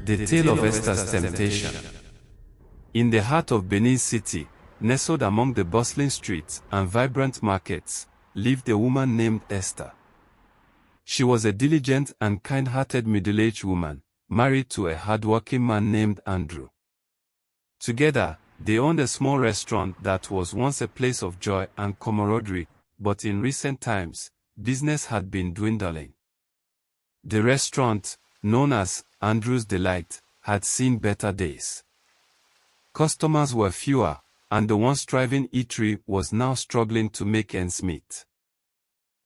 The Tale of Esther's Temptation. In the heart of Benin City, nestled among the bustling streets and vibrant markets, lived a woman named Esther. She was a diligent and kind-hearted middle-aged woman, married to a hard-working man named Andrew. Together, they owned a small restaurant that was once a place of joy and camaraderie, but in recent times, business had been dwindling. The restaurant, known as Andrew's Delight, had seen better days. Customers were fewer, and the once thriving eatery was now struggling to make ends meet.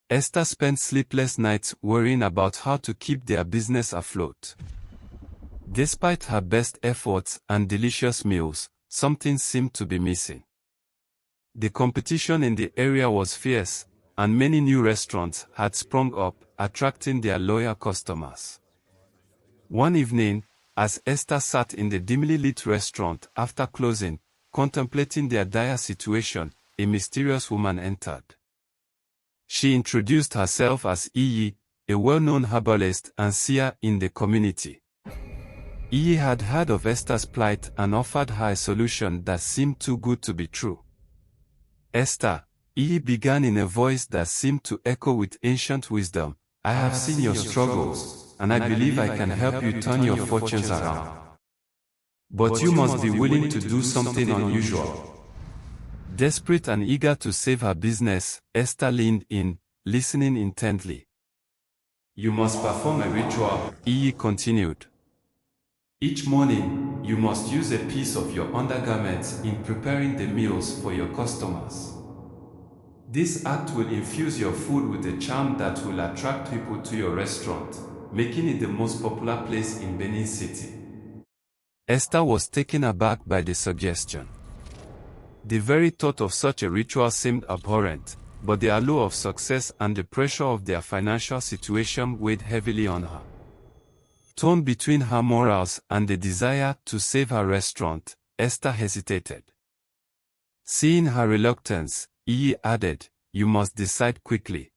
Esther spent sleepless nights worrying about how to keep their business afloat. Despite her best efforts and delicious meals, something seemed to be missing. The competition in the area was fierce, and many new restaurants had sprung up, attracting their loyal customers. One evening, as Esther sat in the dimly lit restaurant after closing, contemplating their dire situation, a mysterious woman entered. She introduced herself as Iyi, a well-known herbalist and seer in the community. Iyi had heard of Esther's plight and offered her a solution that seemed too good to be true. "Esther," Iyi began in a voice that seemed to echo with ancient wisdom, "I have seen your struggles, and I believe I can help you turn your fortunes around. But you must be willing to do something unusual." Desperate and eager to save her business, Esther leaned in, listening intently. "You must perform a ritual," Iyi continued. "Each morning, you must use a piece of your undergarments in preparing the meals for your customers. This act will infuse your food with a charm that will attract people to your restaurant, making it the most popular place in Benin City." Esther was taken aback by the suggestion. The very thought of such a ritual seemed abhorrent, but the allure of success and the pressure of their financial situation weighed heavily on her. Torn between her morals and the desire to save her restaurant, Esther hesitated. Seeing her reluctance, Iyi added, "You must decide quickly.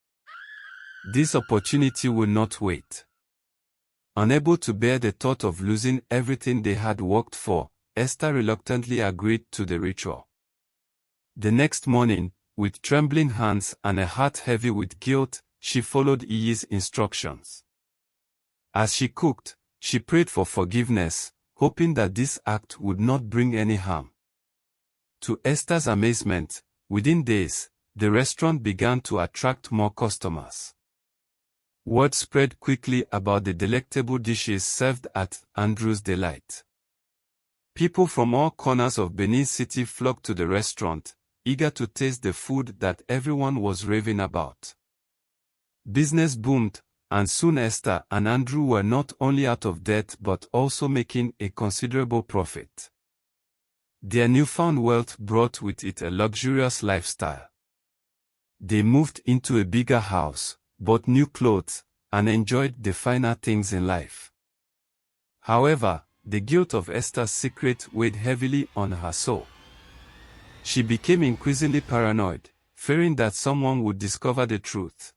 This opportunity will not wait." Unable to bear the thought of losing everything they had worked for, Esther reluctantly agreed to the ritual. The next morning, with trembling hands and a heart heavy with guilt, she followed Iyi's instructions. As she cooked, she prayed for forgiveness, hoping that this act would not bring any harm. To Esther's amazement, within days, the restaurant began to attract more customers. Word spread quickly about the delectable dishes served at Andrew's Delight. People from all corners of Benin City flocked to the restaurant, eager to taste the food that everyone was raving about. Business boomed, and soon Esther and Andrew were not only out of debt but also making a considerable profit. Their newfound wealth brought with it a luxurious lifestyle. They moved into a bigger house, bought new clothes, and enjoyed the finer things in life. However, the guilt of Esther's secret weighed heavily on her soul. She became increasingly paranoid, fearing that someone would discover the truth.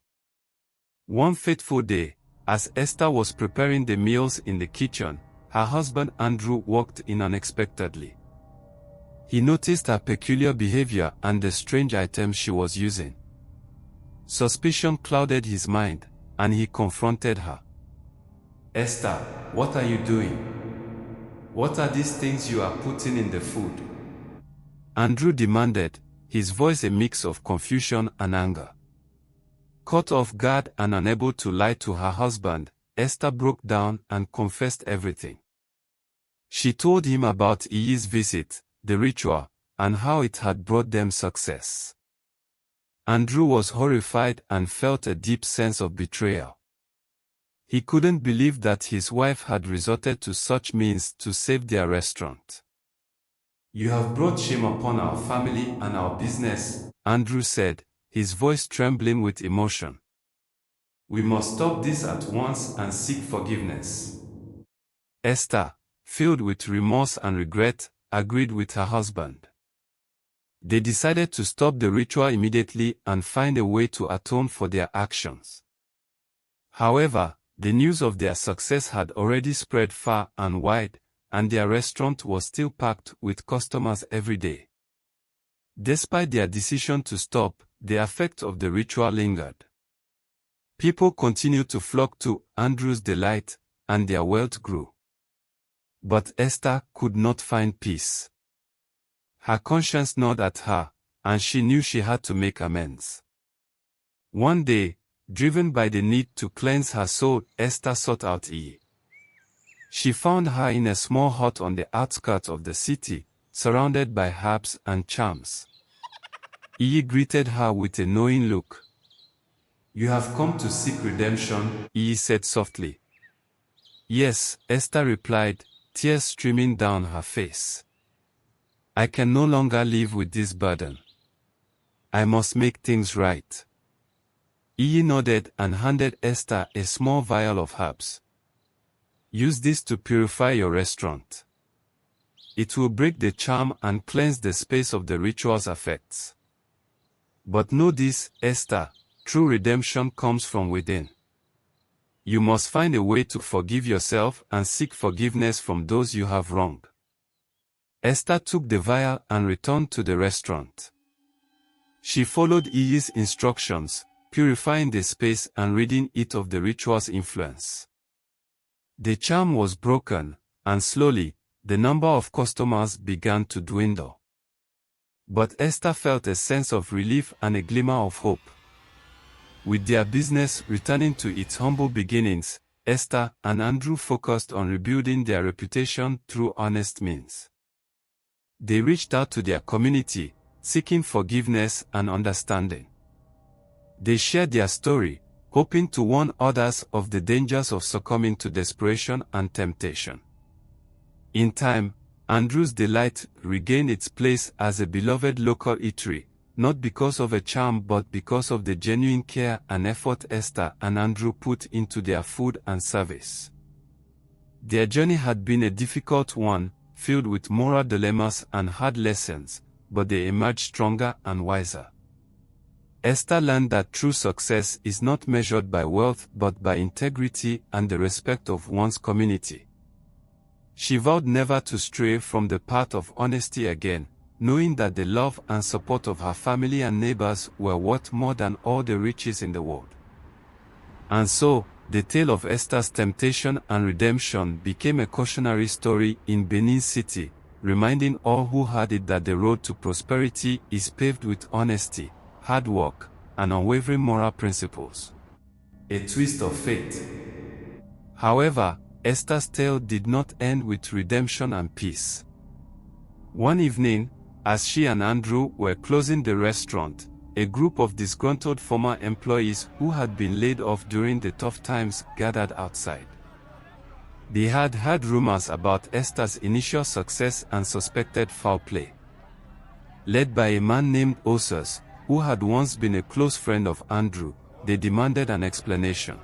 One fateful day, as Esther was preparing the meals in the kitchen, her husband Andrew walked in unexpectedly. He noticed her peculiar behavior and the strange items she was using. Suspicion clouded his mind, and he confronted her. "Esther, what are you doing? What are these things you are putting in the food?" Andrew demanded, his voice a mix of confusion and anger. Caught off guard and unable to lie to her husband, Esther broke down and confessed everything. She told him about Iyi's visit, the ritual, and how it had brought them success. Andrew was horrified and felt a deep sense of betrayal. He couldn't believe that his wife had resorted to such means to save their restaurant. "You have brought shame upon our family and our business," Andrew said, his voice trembling with emotion. "We must stop this at once and seek forgiveness." Esther, filled with remorse and regret, agreed with her husband. They decided to stop the ritual immediately and find a way to atone for their actions. However, The news of their success had already spread far and wide, and their restaurant was still packed with customers every day. Despite their decision to stop, the effect of the ritual lingered. People continued to flock to Andrew's delight, and their wealth grew. But Esther could not find peace. Her conscience gnawed at her, and she knew she had to make amends. One day, driven by the need to cleanse her soul, Esther sought out E. She found her in a small hut on the outskirts of the city, surrounded by herbs and charms. E greeted her with a knowing look. "You have come to seek redemption," E said softly. "Yes," Esther replied, tears streaming down her face. "I can no longer live with this burden. I must make things right." E nodded and handed Esther a small vial of herbs. "Use this to purify your restaurant. It will break the charm and cleanse the space of the ritual's effects. But know this, Esther, true redemption comes from within. You must find a way to forgive yourself and seek forgiveness from those you have wronged." Esther took the vial and returned to the restaurant. She followed E's instructions, purifying the space and ridding it of the ritual's influence. The charm was broken, and slowly, the number of customers began to dwindle. But Esther felt a sense of relief and a glimmer of hope. With their business returning to its humble beginnings, Esther and Andrew focused on rebuilding their reputation through honest means. They reached out to their community, seeking forgiveness and understanding. They shared their story, hoping to warn others of the dangers of succumbing to desperation and temptation. In time, Andrew's Delight regained its place as a beloved local eatery, not because of a charm but because of the genuine care and effort Esther and Andrew put into their food and service. Their journey had been a difficult one, filled with moral dilemmas and hard lessons, but they emerged stronger and wiser. Esther learned that true success is not measured by wealth but by integrity and the respect of one's community. She vowed never to stray from the path of honesty again, knowing that the love and support of her family and neighbors were worth more than all the riches in the world. And so, the tale of Esther's temptation and redemption became a cautionary story in Benin City, reminding all who heard it that the road to prosperity is paved with honesty, hard work, and unwavering moral principles. A twist of fate. However, Esther's tale did not end with redemption and peace. One evening, as she and Andrew were closing the restaurant, a group of disgruntled former employees who had been laid off during the tough times gathered outside. They had heard rumors about Esther's initial success and suspected foul play. Led by a man named Esthers, who had once been a close friend of Andrew, they demanded an explanation.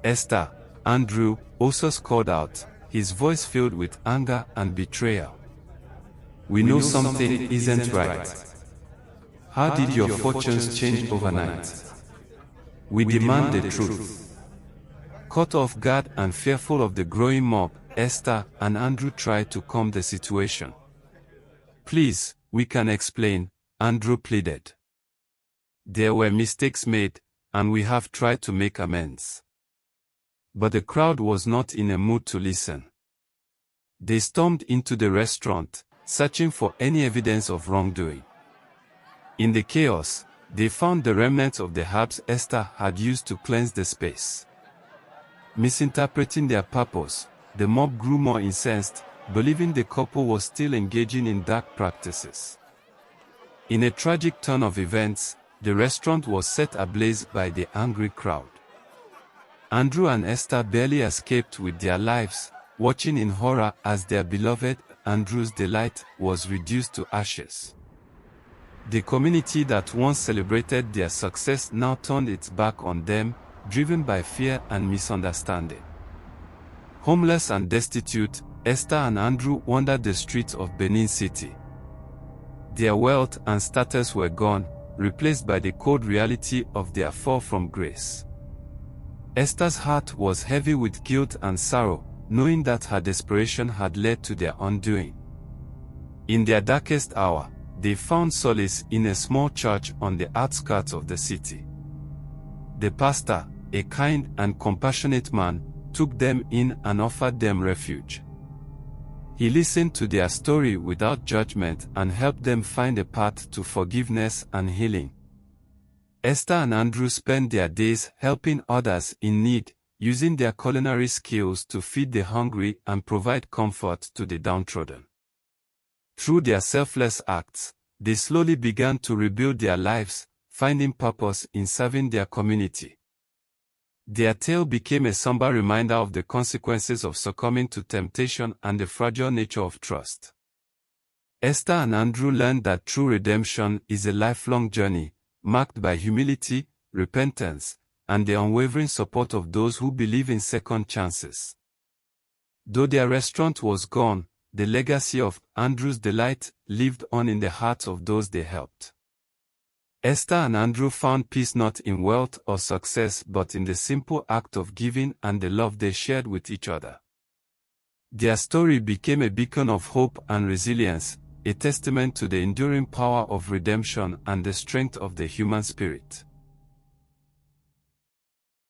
"Esther, Andrew," Esthers called out, his voice filled with anger and betrayal. "We know something isn't right. How did your fortunes change overnight? We demand the truth." Caught off guard and fearful of the growing mob, Esther and Andrew tried to calm the situation. "Please, we can explain," Andrew pleaded. "There were mistakes made, and we have tried to make amends." But the crowd was not in a mood to listen. They stormed into the restaurant, searching for any evidence of wrongdoing. In the chaos, they found the remnants of the herbs Esther had used to cleanse the space. Misinterpreting their purpose, the mob grew more incensed, believing the couple was still engaging in dark practices. In a tragic turn of events, the restaurant was set ablaze by the angry crowd. Andrew and Esther barely escaped with their lives, watching in horror as their beloved Andrew's Delight was reduced to ashes. The community that once celebrated their success now turned its back on them, driven by fear and misunderstanding. Homeless and destitute, Esther and Andrew wandered the streets of Benin City. Their wealth and status were gone, replaced by the cold reality of their fall from grace. Esther's heart was heavy with guilt and sorrow, knowing that her desperation had led to their undoing. In their darkest hour, they found solace in a small church on the outskirts of the city. The pastor, a kind and compassionate man, took them in and offered them refuge. He listened to their story without judgment and helped them find a path to forgiveness and healing. Esther and Andrew spent their days helping others in need, using their culinary skills to feed the hungry and provide comfort to the downtrodden. Through their selfless acts, they slowly began to rebuild their lives, finding purpose in serving their community. Their tale became a somber reminder of the consequences of succumbing to temptation and the fragile nature of trust. Esther and Andrew learned that true redemption is a lifelong journey, marked by humility, repentance, and the unwavering support of those who believe in second chances. Though their restaurant was gone, the legacy of Andrew's delight lived on in the hearts of those they helped. Esther and Andrew found peace not in wealth or success but in the simple act of giving and the love they shared with each other. Their story became a beacon of hope and resilience, a testament to the enduring power of redemption and the strength of the human spirit.